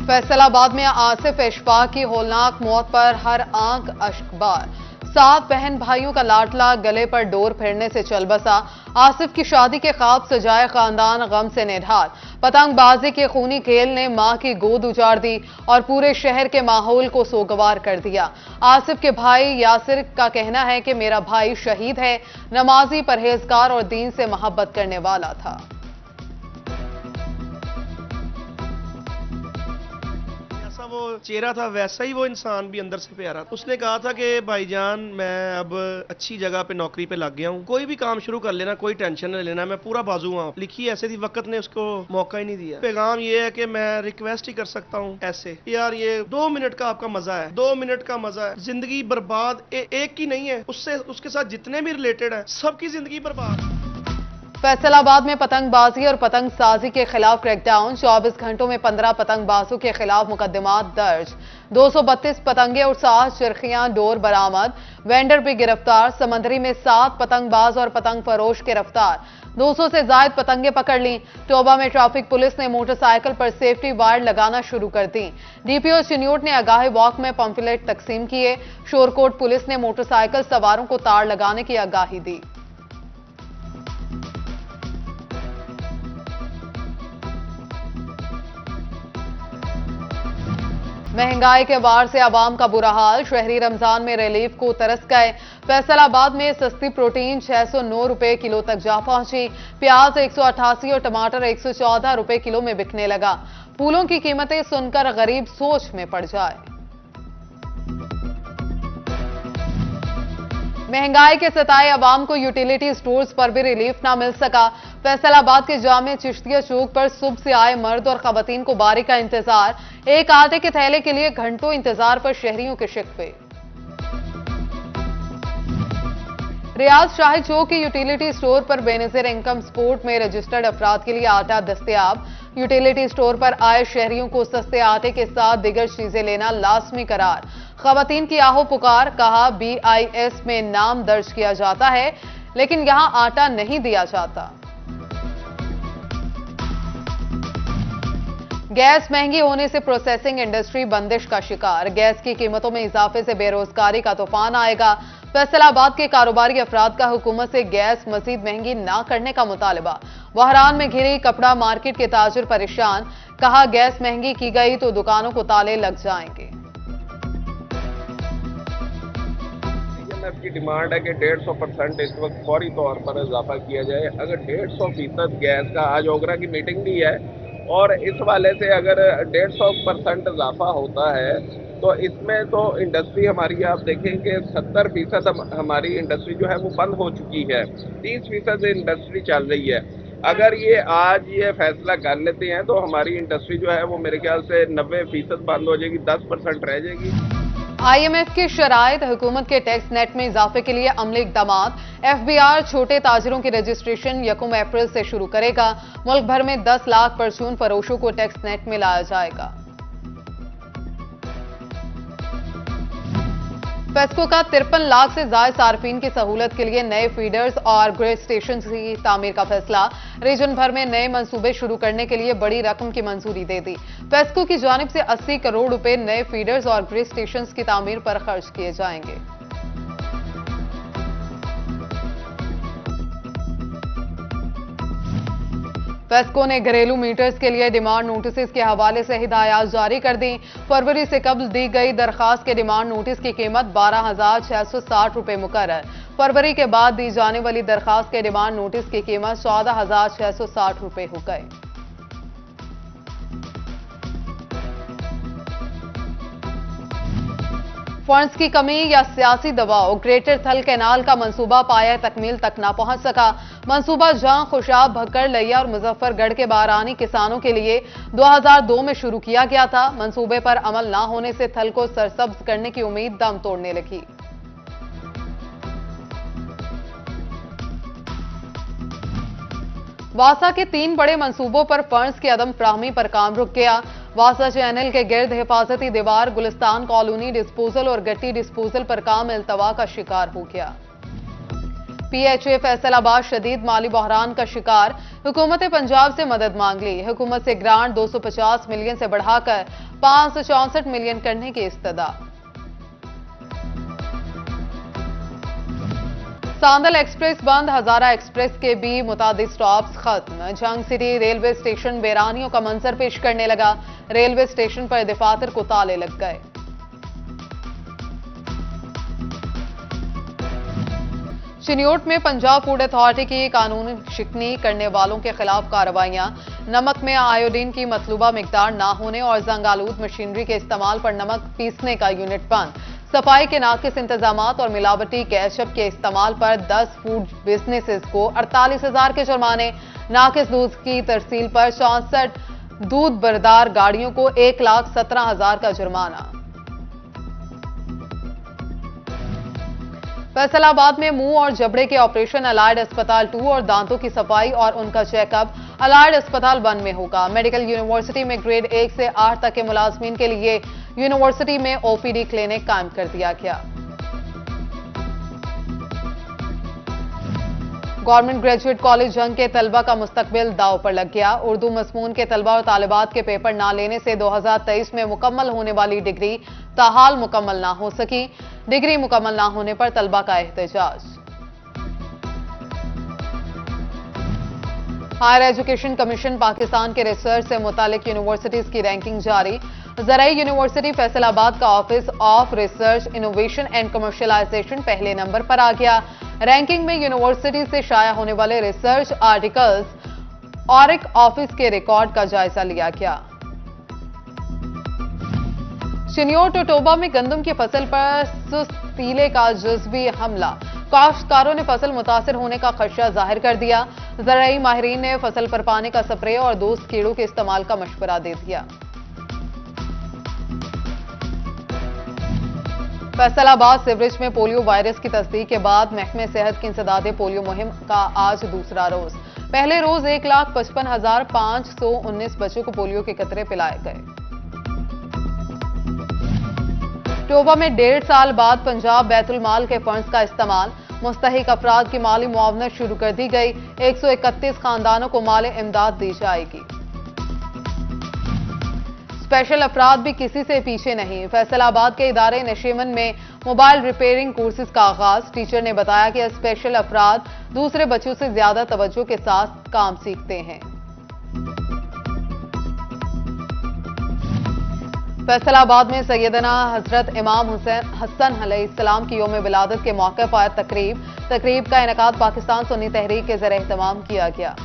फैसलाबाद में आसिफ इशफाक की होलनाक मौत पर हर आंख अश्कबार। 7 बहन भाइयों का लाडला गले पर डोर फिरने से चल बसा। आसिफ की शादी के ख्वाब सजाए खानदान गम से निढाल। पतंगबाजी के खूनी खेल ने मां की गोद उजाड़ दी और पूरे शहर के माहौल को सोगवार कर दिया। आसिफ के भाई यासिर का कहना है कि मेरा भाई शहीद है, नमाजी, परहेजगार और दीन से मोहब्बत करने वाला था। वो चेहरा था वैसा ही वो इंसान भी अंदर से प्यारा। उसने कहा था कि भाईजान मैं अब अच्छी जगह पे नौकरी पे लग गया हूँ, कोई भी काम शुरू कर लेना, कोई टेंशन नहीं लेना, मैं पूरा बाजू हूँ। लिखी ऐसे थी, वक्त ने उसको मौका ही नहीं दिया। पैगाम ये है कि मैं रिक्वेस्ट ही कर सकता हूँ ऐसे, यार ये 2 मिनट का आपका मजा है, 2 मिनट का मजा है। जिंदगी बर्बाद एक की नहीं है, उससे उसके साथ जितने भी रिलेटेड है सबकी जिंदगी बर्बाद। फैसलाबाद में पतंगबाजी और पतंगसाजी के खिलाफ क्रैकडाउन। 24 घंटों में 15 पतंगबाजों के खिलाफ मुकदमात दर्ज। 232 पतंगे और 7 चिरखियां डोर बरामद। वेंडर भी गिरफ्तार। समंदरी में 7 पतंगबाज और पतंग फरोश गिरफ्तार। 200 से ज्यादा पतंगे पकड़ ली। टोबा में ट्रैफिक पुलिस ने मोटरसाइकिल पर सेफ्टी वायर लगाना शुरू कर दी। डीपीओ चिन्यूट ने आगाही वॉक में पंफलेट तकसीम किए। शोरकोट पुलिस ने मोटरसाइकिल सवारों को तार लगाने की आगाही दी। महंगाई के वार से आवाम का बुरा हाल। शहरी रमजान में रिलीफ को तरस गए। फैसलाबाद में सस्ती प्रोटीन 609 रुपए किलो तक जा पहुंची। प्याज 188 और टमाटर 114 रुपए किलो में बिकने लगा। फूलों की कीमतें सुनकर गरीब सोच में पड़ जाए। महंगाई के सताए अवाम को यूटिलिटी स्टोर्स पर भी रिलीफ ना मिल सका। फैसलाबाद के जामे चिश्तिया चौक पर सुबह से आए मर्द और खवातीन को बारी का इंतजार। एक आटे के थैले के लिए घंटों इंतजार पर शहरियों के शिकवे। रियाज शाही चौक की यूटिलिटी स्टोर पर बेनजीर इनकम सपोर्ट में रजिस्टर्ड अफराद के लिए आटा दस्तयाब। यूटिलिटी स्टोर पर आए शहरियों को सस्ते आटे के साथ दीगर चीजें लेना लाजमी करार। खवातीन की आहो पुकार। कहा BIS में नाम दर्ज किया जाता है लेकिन यहां आटा नहीं दिया जाता। गैस महंगी होने से प्रोसेसिंग इंडस्ट्री बंदिश का शिकार। गैस की कीमतों में इजाफे से बेरोजगारी का तूफान आएगा। फैसलाबाद के कारोबारी अफराद का हुकूमत से गैस मजीद महंगी ना करने का मुतालबा। बहरान में घिरी कपड़ा मार्केट के ताजिर परेशान। कहा गैस महंगी की गई तो दुकानों को ताले लग जाएंगे। की डिमांड है कि 150% इस वक्त फौरी तौर पर इजाफा किया जाए। अगर 150% गैस का, आज ओगरा की मीटिंग भी है और इस वाले से अगर 150% इजाफा होता है तो इसमें तो इंडस्ट्री हमारी, आप देखेंगे 70% हमारी इंडस्ट्री जो है वो बंद हो चुकी है, 30% इंडस्ट्री चल रही है। अगर ये आज ये फैसला कर लेते हैं तो हमारी इंडस्ट्री जो है वो मेरे ख्याल से 90% बंद हो जाएगी, 10% रह जाएगी। IMF की शराइत। हुकूमत के टैक्स नेट में इजाफे के लिए अमली इकदामात। FBR छोटे ताजिरों की रजिस्ट्रेशन 1 अप्रैल से शुरू करेगा। मुल्क भर में 10 लाख परचून फरोशों को टैक्स नेट में लाया जाएगा। फेस्को का 53 लाख से ज्यादा सार्फिन की सहूलत के लिए नए फीडर्स और ग्रेड स्टेशन की तामीर का फैसला। रीजन भर में नए मंसूबे शुरू करने के लिए बड़ी रकम की मंजूरी दे दी। फेस्को की जानिब से 80 करोड़ रुपए नए फीडर्स और ग्रेड स्टेशन की तामीर पर खर्च किए जाएंगे। फेस्को ने घरेलू मीटर्स के लिए डिमांड नोटिस के हवाले से हिदायत जारी कर दी। फरवरी से कबल दी गई दरखास्त के डिमांड नोटिस की कीमत 12,660 रुपए मुकर्रर। फरवरी के बाद दी जाने वाली दरखास्त के डिमांड नोटिस की कीमत 14,660 रुपए हो गए। फंड्स की कमी या सियासी दबाव। ग्रेटर थल कैनाल का मंसूबा पाया तकमील तक ना पहुंच सका। मंसूबा जहां खुशाब, भक्कड़, लैया और मुजफ्फरगढ़ के बारानी किसानों के लिए 2002 में शुरू किया गया था। मंसूबे पर अमल ना होने से थल को सरसब्ज करने की उम्मीद दम तोड़ने लगी। वासा के 3 बड़े मंसूबों पर फंड्स की अदम फ्राहमी पर काम रुक गया। वासा चैनल के गिर्द हिफाजती दीवार, गुलिस्तान कॉलोनी डिस्पोजल और गट्टी डिस्पोजल पर काम इल्तवा का शिकार हो गया। PHA फैसलाबाद शदीद माली बहरान का शिकार, हुकूमत पंजाब से मदद मांग ली। हुकूमत से ग्रांट 250 मिलियन से बढ़ाकर 564 मिलियन करने की इस्तदा। सांदल एक्सप्रेस बंद, हजारा एक्सप्रेस के भी मुतादिद स्टॉप्स खत्म। जंग सिटी रेलवे स्टेशन बेरानियों का मंजर पेश करने लगा। रेलवे स्टेशन पर दफातर को ताले लग गए। चिन्योट में पंजाब फूड अथॉरिटी की कानून शिकनी करने वालों के खिलाफ कार्रवाइयां। नमक में आयोडीन की मतलूबा मिकदार ना होने और जंग आलूद मशीनरी के इस्तेमाल पर नमक पीसने का यूनिट बंद। सफाई के नाकिस इंतजामात और मिलावटी केचप के इस्तेमाल पर 10 फूड बिजनेसेस को 48,000 के जुर्माने। नाकिस दूध की तरसील पर 64 दूध बरदार गाड़ियों को 1,17,000 का जुर्माना। फैसलाबाद में मुंह और जबड़े के ऑपरेशन अलाइड अस्पताल 2 और दांतों की सफाई और उनका चेकअप अलाइड अस्पताल 1 में होगा। मेडिकल यूनिवर्सिटी में ग्रेड 1 से 8 तक के मुलाजमीन के लिए यूनिवर्सिटी में OPD क्लिनिक कायम कर दिया गया। गवर्नमेंट ग्रेजुएट कॉलेज जंग के तलबा का मुस्तकबिल दाव पर लग गया। उर्दू मजमून के तलबा और तालिबात के पेपर ना लेने से 2023 में मुकम्मल होने वाली डिग्री ताहाल मुकम्मल ना हो सकी। डिग्री मुकम्मल ना होने पर तलबा का एहतजाज। हायर एजुकेशन कमीशन पाकिस्तान के रिसर्च से मुतालिक यूनिवर्सिटीज की रैंकिंग जारी। ज़राई यूनिवर्सिटी फैसलाबाद का office of research innovation and commercialisation पहले नंबर पर आ गया। रैंकिंग में यूनिवर्सिटी से शाया होने वाले रिसर्च आर्टिकल्स ऑरिक ऑफिस के रिकॉर्ड का जायजा लिया गया। चिन्योट टोटोबा में गंदम की फसल पर सुस्त तीले का जुज़वी हमला। काश्तकारों ने फसल मुतासिर होने का खदशा जाहिर कर दिया। ज़राई माहिरीन ने फसल पर पानी का स्प्रे और दोस्त कीड़ों के इस्तेमाल का मशवरा दे दिया। फैसलाबाद सिवरेज में पोलियो वायरस की तस्दीक के बाद महकमे सेहत की इंसदादे पोलियो मुहिम का आज दूसरा रोज। पहले रोज 1,55,519 बच्चों को पोलियो के कतरे पिलाए गए। टोबा में 1.5 साल बाद पंजाब बैतुल माल के फंड्स का इस्तेमाल। मुस्तहिक अफराद की माली मुआवनत शुरू कर दी गई। 131 खानदानों को माली इमदाद दी जाएगी। स्पेशल अफराद भी किसी से पीछे नहीं। फैसलाबाद के इदारे नशीमन में मोबाइल रिपेयरिंग कोर्सेज का आगाज। टीचर ने बताया कि स्पेशल अफराद दूसरे बच्चों से ज्यादा तवज्जो के साथ काम सीखते हैं। फैसलाबाद में सैयदना हजरत इमाम हसन अलैहिस्सलाम की यौम विलादत के मौके पर तकरीब का इनेकाद पाकिस्तान सुन्नी तहरीक के ज़रिए एहतमाम किया गया।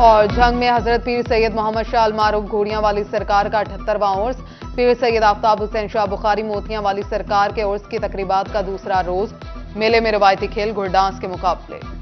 और जंग में हजरत पीर सैयद मोहम्मद शाह अल मारूफ घोड़ियां वाली सरकार का 78वां उर्स। पीर सैयद आफ्ताब हुसैन शाह बुखारी मोतियां वाली सरकार के उर्स की तकरीबात का दूसरा रोज। मेले में रवायती खेल, घुड़ डांस के मुकाबले।